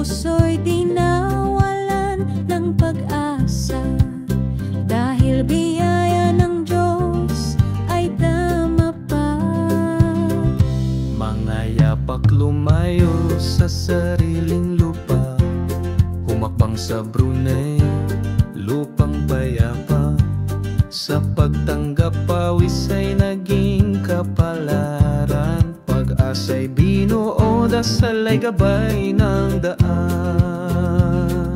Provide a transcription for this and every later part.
puso'y di nawalan ng pag-asa, dahil biyaya ng Diyos ay tama pa. Mga yapak lumayo sa sariling lupa, humakbang sa Brunei, lupang payapa. Sa pagtanggap pawis ay naging kapalaran, pag-asa'y binuo, dasal ay gabay ng daan.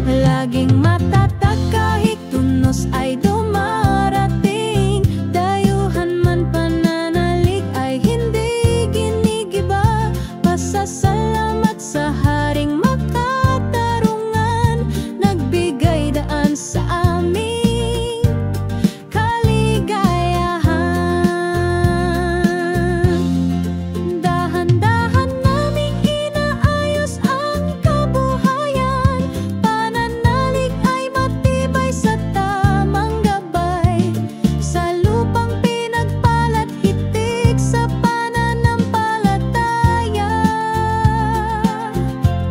Laging matatag kahit tunos ay dumarating, dayuhan man pananalig ay hindi ginigiba. Pasasalamat sa Haring makatarungan, nagbigay daan sa aming kaligayahan. Dahan-dahan naming inaayos ang kabuhayan, pananalig ay matibay sa tamang gabay, sa lupang pinagpalat hitik sa pananampalataya.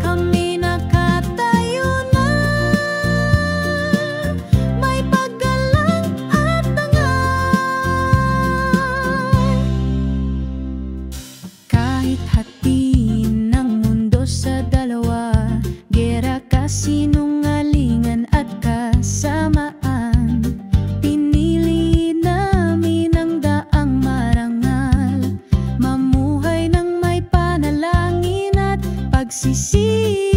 Kami nakatayo na, may paggalang at dangal. Kahit hatiin ng mundo sa dalawa, gera, kasinungalingan at kasamaan, pinili namin ang daang marangal, mamuhay ng may panalangin at pagsisisi.